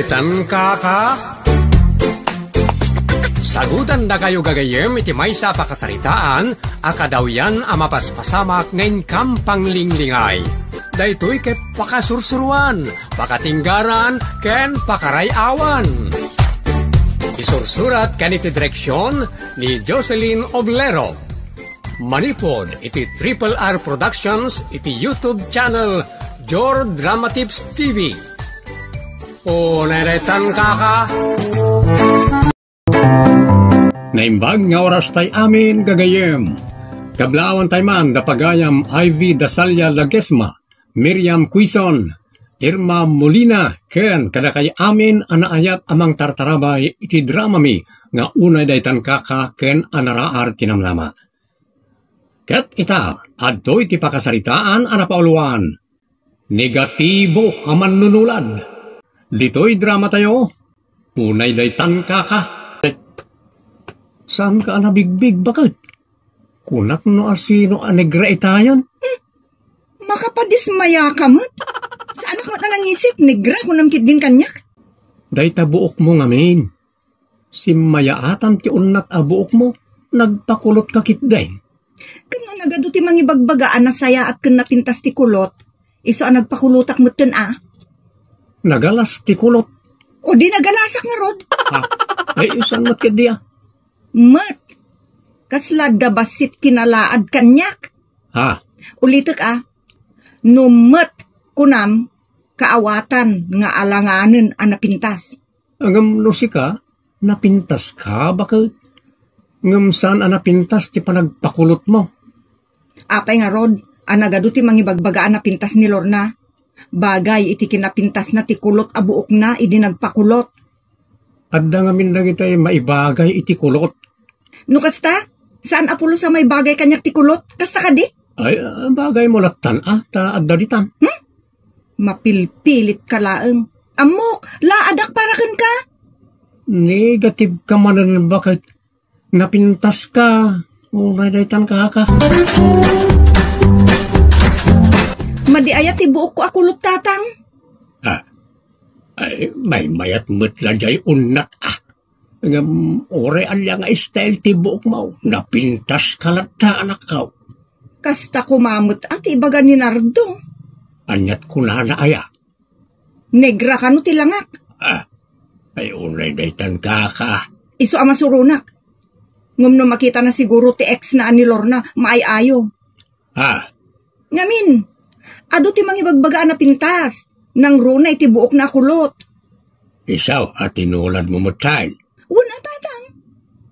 Daytan kaka? Sagutan na kayo gagayem iti maysa pakasaritaan, akadaw yan amapaspasamak ngayon kampang linglingay. Daytoy ket pakasursuruan, pakatinggaran, ken pakarayawan. Isursurat kaniti direksyon ni Jocelyn Oblero. Manipod iti Triple R Productions iti YouTube channel Jor Drama Tips TV. O neretan kaka? Naimbag nga oras tay amin gagayem. Kablawan tay man dapagayam Ivy Dasalya Lagesma, Miriam Quizon, Irma Molina, ken kadakay amin anaayat amang tartarabay iti dramami nga unay daytan kaka ken anaraar tinamlama. Ket ita, adto iti pakasaritaan anapauluan. Negatibo aman nunulad. Dito'y drama tayo. Unay daytan kaka. Saan ka nabigbig? Bakit? Kunak no asino anegra itayon? Makapadismaya ka mo't. Saan ka mo't nangisip? Negra kunamkit din kanyak? Dayta buok mo ngamin. Si mayaatan ti unat a buok mo, nagpakulot kakit din. Kano nagado ti mangibagbagaan na saya at kun napintas ti kulot, iso ang nagpakulutak mo't kun Nagalas ti kulot. O di nagalasak nga rod. Ay isan mo't kadiya. Mat, kasla dabasit kinalaad kanyak. Ulitek no mat kunam kaawatan nga alanganen a napintas. Agam lusika, napintas ka? Bakit? Ngam saan a napintas ti panagpakulot mo? Apay nga rod, anagado ti mangibagbagaan napintas ni Lorna. Bagay iti kinapintas na ti kulot abuok na idi nagpakulot. Adda nga mindag itay maibagay iti kulot. No kasta? Saan apulo sa may bagay kanyak ti kulot? Kasta ka di? Ay, bagay mo latan ta adda ditan. Mapilpilit ka laeng. Amok, laadak para kan ka? Negative ka manan bakit? Napintas ka. Unay daytan kaka. Madiayat ti buok ko akulot tatang. Ay, may mayat mutla jay unat ore alya nga style ti buok mo. Napintas kalata anak ka. Kasta kumamot at ibaga ni Nardo. Anyat ko na aya. Negra ka no tilangak. Ay unay daytan kaka. Iso ama surunak. Ngum no makita na siguro ti ex na ani Lorna, maayayo. Ngamin, ado ti mangibagbagaan na pintas. Nang runay ti buok na kulot. Isaw at tinulad mo matay. Una tatang.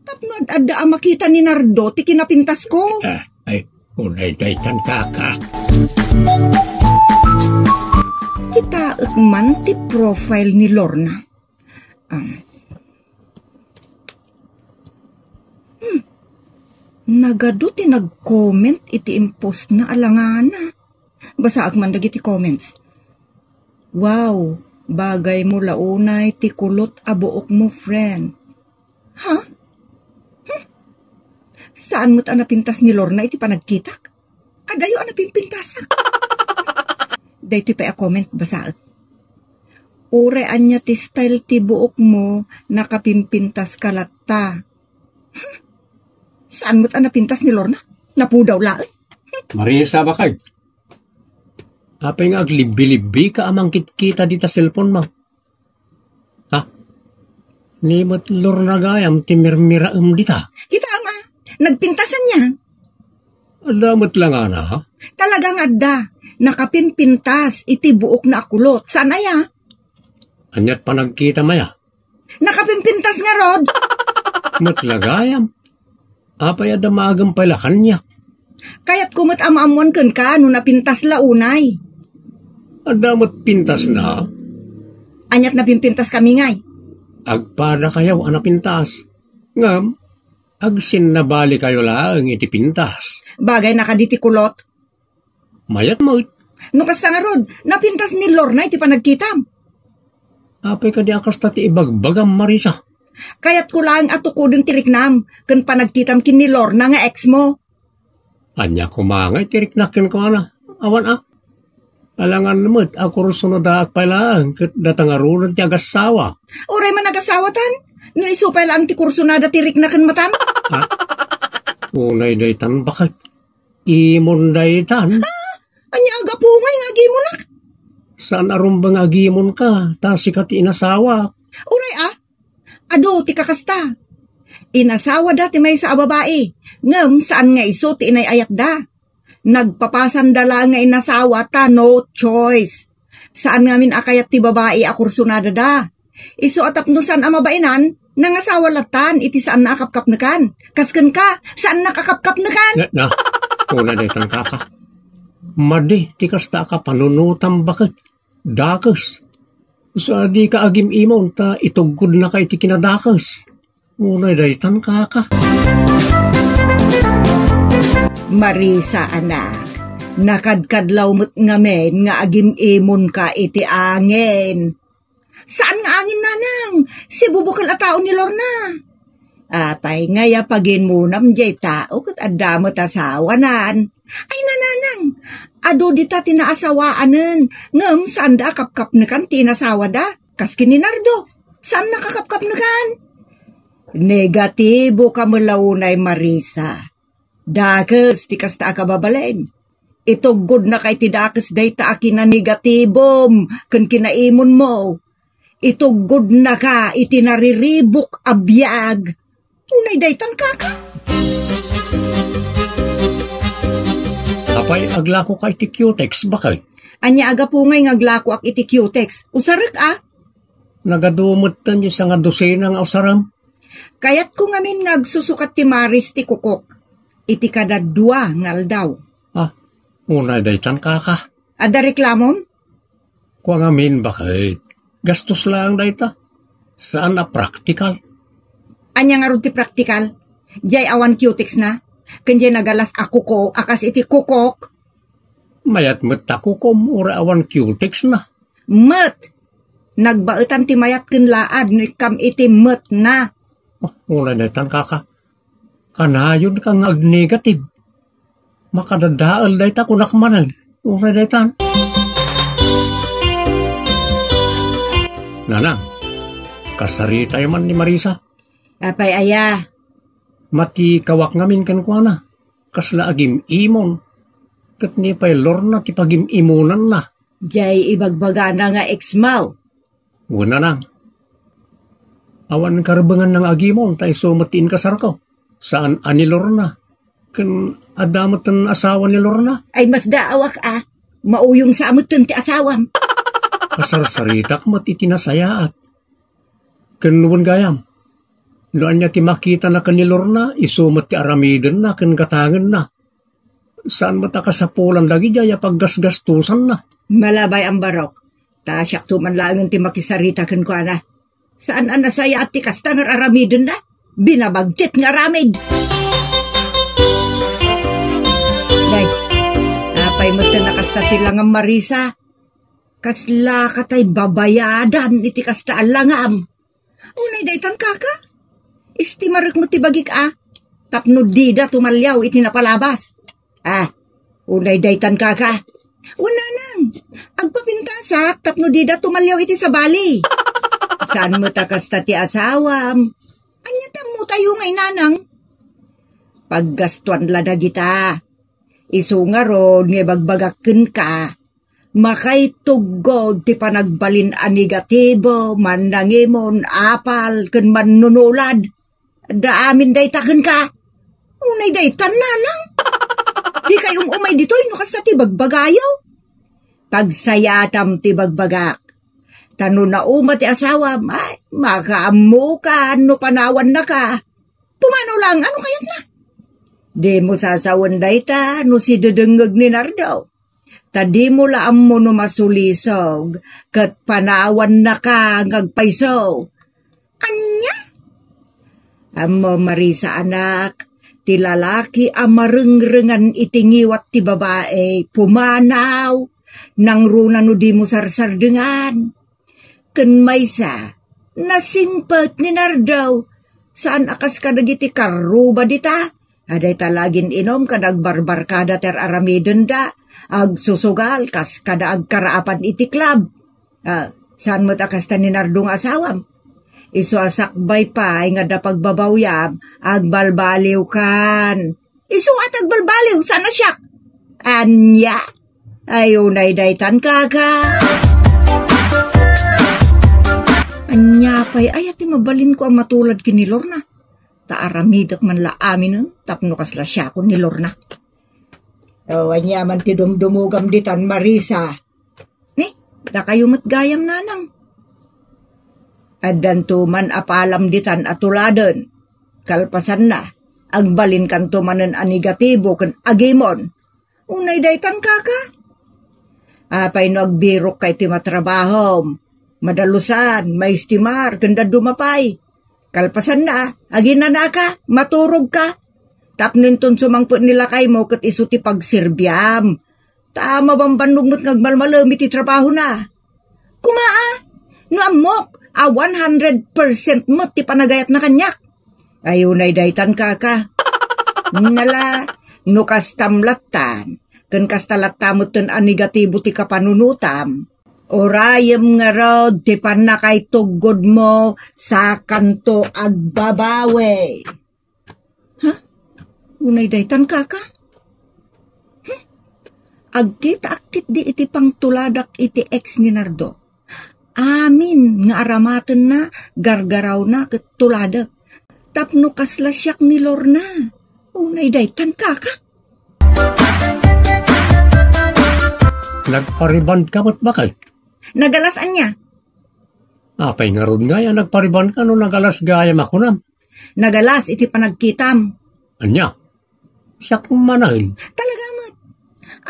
Tapno adda makita ni Nardo ti kinapintas ko. Ay, unay daytan kaka. Kita man ti profile ni Lorna. Nagado ti nag-comment iti impost na alangana. Basa agman dagiti comments. Wow, bagay mo launay ti kulot abuok mo, friend. Saan mo't anapintas ni Lorna iti panagkitak? Adayo anapimpintasak. Dahito pa a-comment basaat. Urean niya ti style ti buok mo nakapimpintas kalata. Saan mo't anapintas ni Lorna? Napudaw lahat. Marisa bakay? Apay nga aglibi-libi ka amang kita dita cellphone mo. Nimot Lorna gayam timirmira dita. Kita ama, nagpintasan niya. Adamot lang ha? Talagang adda, nakapinpintas iti buok na akulot. Saan aya? Anyat pa nagkita maya? Nakapinpintas nga rod. Matlagayam. Apay adamagang pala kanyak. Kaya't kumot amaamuan kan ka no napintas launay. Adamot pintas na? Anyat napimpintas kami ngay. Agpada kayaw anapintas. Ngam, agsin na bali kayo lang iti pintas. Bagay nakaditi kulot. Mayat mo. No kasta nga rod, napintas ni Lorna iti panagkitam. Apay ka di akas tati ibagbagam Marisa. Kaya't ko lang atukudin tiriknam kan panagkitam kin ni Lorna nga ex mo. Anya kumangay tiriknakin ko ana. Awan Alangan naman, ako rin sunod pala, kat datangarunan ti agasawa. Uray man nagasawatan. No isupay lang ti kurso na datirik na kan matan. Ha? Unay daytan, bakit? Imon daytan? Anya aga po ngay nga gimunak. Saan arumbang agimon ka? Tasikat inasawa. Uray ado ti kakasta. Inasawa da ti may sa babae. Ngem saan nga iso ti inayayat da. Nagpapasandala nga inasawa ta no choice. Saan ngamin akayat ti babae akursunada da. Iso atap no saan amabainan, nangasawa latan iti saan nakakapkap na kan. Kasken ka, saan nakakapkap na kan? Na, una daytan kaka. Madi, ti kasta ka panunutam bakit? Dakas. Sa di ka agim imon, ta itugod na ka iti kinadakas. Una daytan kaka. Marisa anak, nakadkadlaw mo't ngamen nga agim imon ka iti angin. Saan nga angin nanang? Si bubukal a tao ni Lorna. Apay ngaya pagin munam jay tao kat adamot asawanan. Ay nananang, ado dita tinaasawaanen. Ngem saan da kapkap na kan tinasawa da? Kas kininardo, saan nakakapkap na kan? Negatibo ka mulawunay Marisa. Dakas ti kasta ka babalain. Itugod na kay ti dakas day ta akin na negatibom kan kinaimon mo. Itugod na ka iti nariribok abiyag. Unay daytan kaka. Apay aglako ka iti Q-tex, bakit? Anya aga po ngay ngaglako ak iti Q-tex. Usarik Nagadumot tan yung sa nga dosena nga usaram. Kayat ko ngamin nagsusukat ti Maris ti kukok. Iti kadadwa ngal daw. Unay daytan kaka. Ada reklamom? Kwa ngamin bakit? Gastos lang dayta. Saan na practical? Anya nga ron ti practical? Jay awan Q-tex na? Kanjay nagalas ako ko, akas iti kukok. Mayat ako kom ura awan Q-tex na. Mat! Nagbaetan ti mayat ken laad no ikam iti mat na. Unay daytan kaka. Kanayon kang ag-negative. Makadadaal dayta kunak manag. Unay daytan. Nanang, kasaritay man ni Marisa. Apay aya. Mati kawak ngamin kan kwa na. Kasla agim imon. Kat ni pay Lorna ti pagim imunan na. Jay ibagbaga na nga ex-maw. Una nang. Awan karbangan ng agimon tayo sumatiin kasar ko. Saan ani Lorna? Kan adamot ang asawa ni Lorna? Ay mas daawak mauyong sa amot ti asawam. Kasarsaritak mat itinasayaat. Kanuwan gayam. Noan niya ti makita na kan ni Lorna, isumat ti aramiden na, kan katangan na. Saan matakasapulan lagi jaya paggasgastusan na? Malabay ang barok. Tasyak tumanlangan ti makisarita kan ko na. Saan ang nasaya at ti kastangar aramiden na? Binabagtit nga aramid. Day, apay mo ta nakastati lang ang Marisa. Kasla katay babayadan iti kasta alangam. Unay daytan kaka. Istimarek mo ti bagik Tapno dida tumalyaw iti napalabas. Unay daytan kaka. Una nang. Agpapintasak tapno dida tumalyaw iti sabali. Saan mo takasta ti asawam? Anya mo tayo ngay nanang. Paggastuan lada kita. Isunga ron nga bagbagakken ka. Makaitugod ti panagbalin a negatibo, mandangimon, apal, ken manunulad. Da amin daytaken ka. Unay daytan nanang. Di kayong umay ditoy no kasta ti bagbagayaw. Pagsayatam ti bagbagak. Tano na uma ti asawam, ay, makaamu ka, no panawan na ka. Pumano lang, ano kayat na? Di mo sasawan dayta, no si dedengeg ni Nardo. Tadi mo laam mo no masulisog, kat panawan na ka ngagpaiso. Anya? Amo Marisa anak, ti lalaki amarengrengan itingiwat ti babae, pumanaw, nang runa no di mo sarsardengan. Ken maysa, nasingpet ni Nardo, saan akas kadagiti karuba dita, Aday talagin inom kadag barbarkada ter aramidon da. Ag susugal kas kada ag karaapan iti club. Saan mo takasta ni Nardong asawam? Isu asakbay pa nga da pagbabawyam ag balbaliw kan. Isu at ag balbaliw sana siya. Anya? Ayunay daytan kaka. Anya pa'y ayati mabalin ko ang matulad kini Lorna. Taaramidak man la amin nun, tapno kasla siya ko ni Lorna. Anya man ti dumdumugam ditan Marisa. Ni, da kayo matgayam nanang. Adan man apalam ditan atuladen. Kalpasan na, agbalin kan tumanen anegatibo kan agimon. Unay daytan kaka. Apay no agbirok kay ti matrabahom. Madalusan, may istimar, ganda dumapay. Kalpasan na, agina ka, maturog ka. Tapninton sumangpot nila kay mo kat isu ti pagsirbyam. Tama bang banungot ngagmalmalami ti trabaho na. Kumaa, no amok, 100% mo ti panagayat na kanyak. Ayunay daytan kaka. Nala, no kastamlatan, kan kastalatamot ten a negatibo ti kapanunutam. Orayem nga raw, di pa na kay tugod mo sa kanto agbabawe. Ha? Unay daytan kaka? Agkita-akit di iti pang tuladak iti ex ni Nardo. Amin nga aramaten na, gargaraw na ket tuladak. Tapno kasla siyak ni Lorna. Unay daytan kaka? Nagpariband ka mo't bakay? Nagalasaan niya. Apay nga ron nga yan, nagpariband ka no nagalas gayam ako na. Nagalas iti panagkitam. Anya? Siyak manahin. Talaga mat.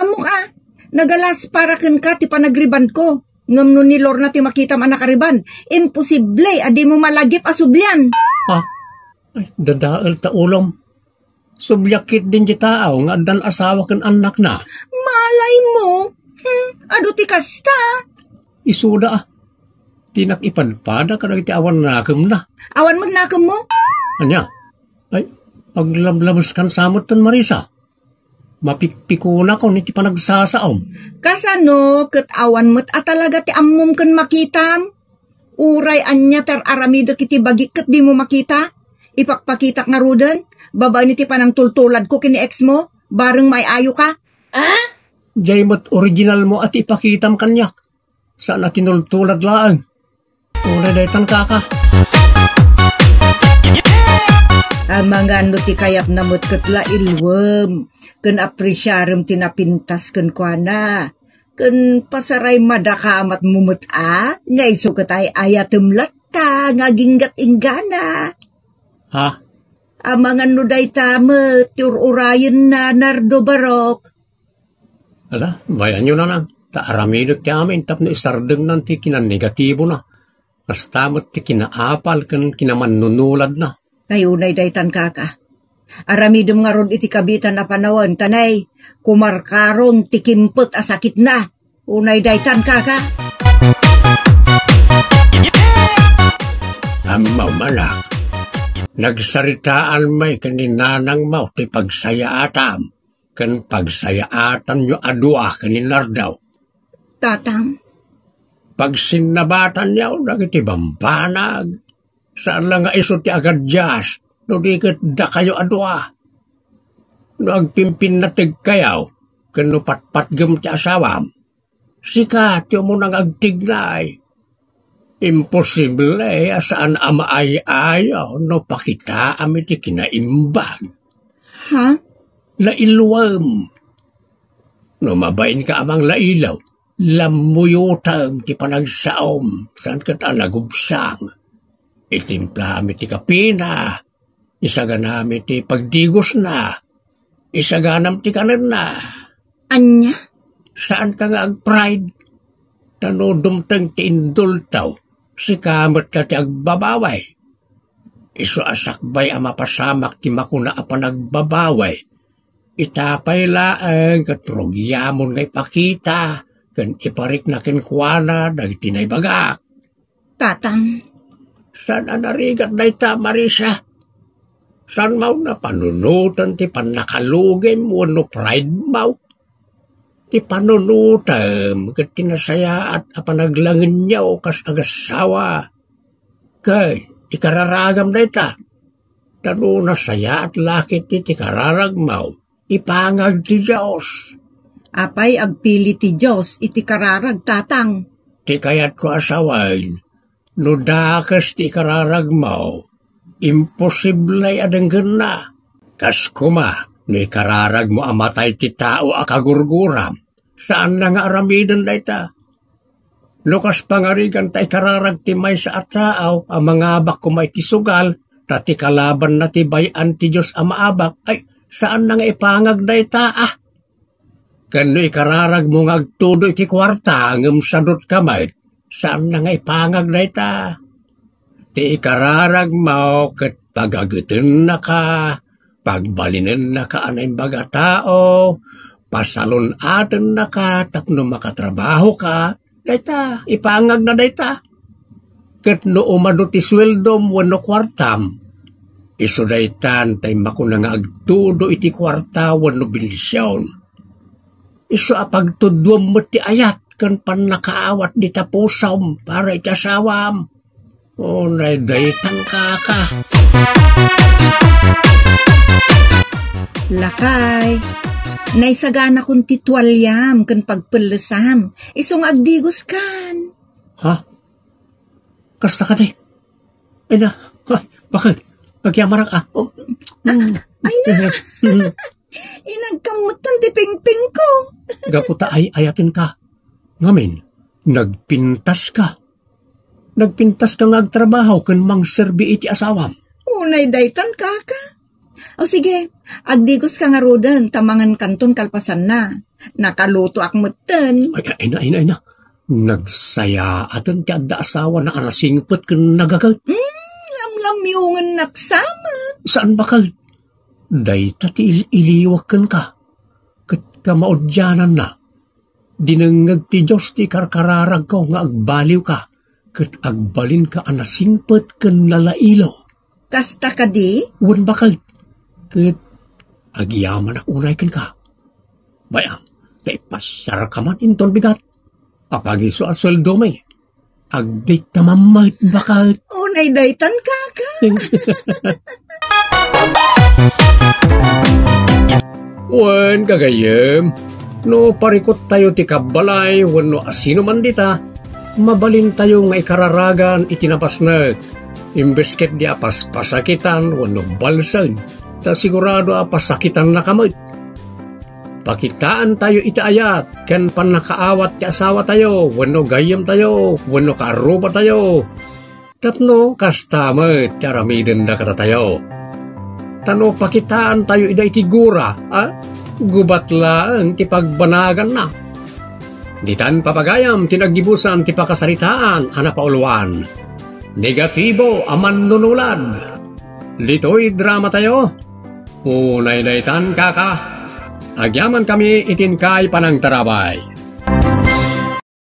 Amo ka, nagalas para ken ka ti panagriband ko. Ngam no ni Lorna ti makitam anak kariban. Imposible, adi mo malagip asublian. Ay, dadaal ta ulom. Subyakit din di tao nga dan asawa ken anak na. Malay mo. Ado ti kasta. Isuda Tinakipadpada ka na iti awan nakam na. Awan magnakam mo? Anya? Ay, aglablabos kan samot tan Marisa. Mapikpikuna ko niti panagsasaom. Kasano, ket awan mo't atalaga ti ammom kan makitam? Uray anya ter aramida kiti bagi ket di mo makita? Ipakpakitak nga ruden? Babay niti panang tultulad ko kini ex mo? Bareng may ayo ka? Jaymot original mo at ipakitam kanyak. Saan na tinultulad laang? Ulay daytan kaka. Mga no ti kayak namot ketla ilwem. Ken apresyarem tinapintas ken kuana. Ken pasaray madakamat mumut nga iso ketay ayatem latta ngaginggat inggana. Ha? Amangan no day tamet urayen na Nardo Barok. Ala, bayan nyo na lang. Taaramidot ti amin tapno isardeng nanti kinanegatibo na. Kastamot ti kinaapal ken kinamanunulad na. Ngayunay daytan kaka. Aramidom nga ron iti kabitan na panawan, tanay. Kumarkaron ti kimpot asakit na. Unay daytan kaka. Amaw malak. Nagsaritaan may kaninanang mau ti pagsayaatam. Kan pagsayaatan nyo adua kaninardaw. Tatang. Pag sinabatan niyaw, nagiti bambanag. Saan lang nga iso ti agadjas, no di kat da kayo adwa. No agpimpin na tig kayaw, kano patpatgam ti asawam. Sikat yung mo nang agtignay. Imposible, saan ama ay ayaw, no pakita ami ti kinaimbag. Ha? Lailwam. No mabain ka amang lailaw, lamuyutang ti panagsaom, saan kat nagubsang. Itimpla mi ti kapina, isaganami ti pagdigos na, isaganam ti kanan na. Anya? Saan ka nga ag-pride? Tanudumtang ti indultaw, si kamot ka ti agbabaway. Isu asakbay ang mapasamak ti makuna a panagbabaway. Itapay laang katrugyamon nga ipakita, kan iparik na kinkwana, dagtinay bagak. Tatang. Saan narigat na ita, Marisa? San mau na panunutan ti panakalugim wano pride mau. Ti panunutam ket tinasayaat a panaglangen niyaw kas agasawa. Kay ikararagam na ita. Tano nasayaat lakit ti kararag mau. Ipangag ti Diyos. Apay agpili ti Diyos iti kararag tatang. Ti kayat ko asawain. No dakas ti kararag mau. Imposible adenggan na. Kas kuma, no ikararag mo amatay ti tao akagurguram. Saan na nga aramidan na ita? No kas pangarigan ta ikararag ti may sa ataaw, ang mga abak kumay ti sugal, tati kalaban na ti bayan ti Diyos ang maabak, ay saan na nga ipangag na ita ah? Kano ikararag mo ngagtudo iti kwarta, ngam sadot kamay, saan na nga ipangag na ita? Ti ikararag mo ket pagagutin na ka, pagbalinin na ka anay baga tao, pasalon atin na ka, tapno makatrabaho ka, dayta, ipangag na dayta. Ket no umado ti sweldom wano kwartam, iso daytan tay makunang agtudo iti kwarta wano bilisyon. Iso apagtudwam mo ti ayat, kan panakaawat di tapusam, para itasawam. O, naidaytang kaka. Lakay, naisagana kong titwalyam kan pagpelasam. Isong agdigos kan. Ha? Kasta ka di? Ay na, bakit? Magyamarak ah. Oh. Ay na, inagkamutan ti pingping ko. Gaputa ay ayatin ka. Ngamin, nagpintas ka. Nagpintas ka ngagtrabaho kan mang serbi iti asawam. Unay daytan kaka. O sige, agdigos ka nga rodan, tamangan kanton kalpasan na. Nakaluto akmutan. Ay na. Nagsaya atan ti adda asawa na arasingpet kan nagagag. Lamlamyungan naksama. Saan ba ka? Dayta ti iliwakan ka. Kat kamaudyanan na. Dinangag ti Diyos ti karkararag ko nga agbaliw ka. Kat agbalin ka anasingpet kan nalailo. Kasta ka di? Wan ba ka? Kat agyaman akunay kan ka. Bayang, naipasar ka man inton bigat. Apagiso at sweldo may. Agdik na mamait ba ka? Unay daytan kaka. Wan kagayem. No parikot tayo ti kabalay, wano asino man dita. Mabalin tayo nga ikararagan itinapasnag. Imbesket di apas pasakitan, wano balsag. Ta sigurado apasakitan na kamot. Pakitaan tayo itaayat, ken panakaawat ti asawa tayo, wano gayem tayo, wano karuba tayo. Tapno kastamet ti aramiden da kata tayo. Tano pakitaan tayo ida itigura, gubat lang ti pagbanagan na. Ditan papagayam tinagibusan ti pakasaritaan anapauluan. Negatibo aman nunulad. Dito'y drama tayo. Unay daytan kaka. Agyaman kami itinkay panang tarabay.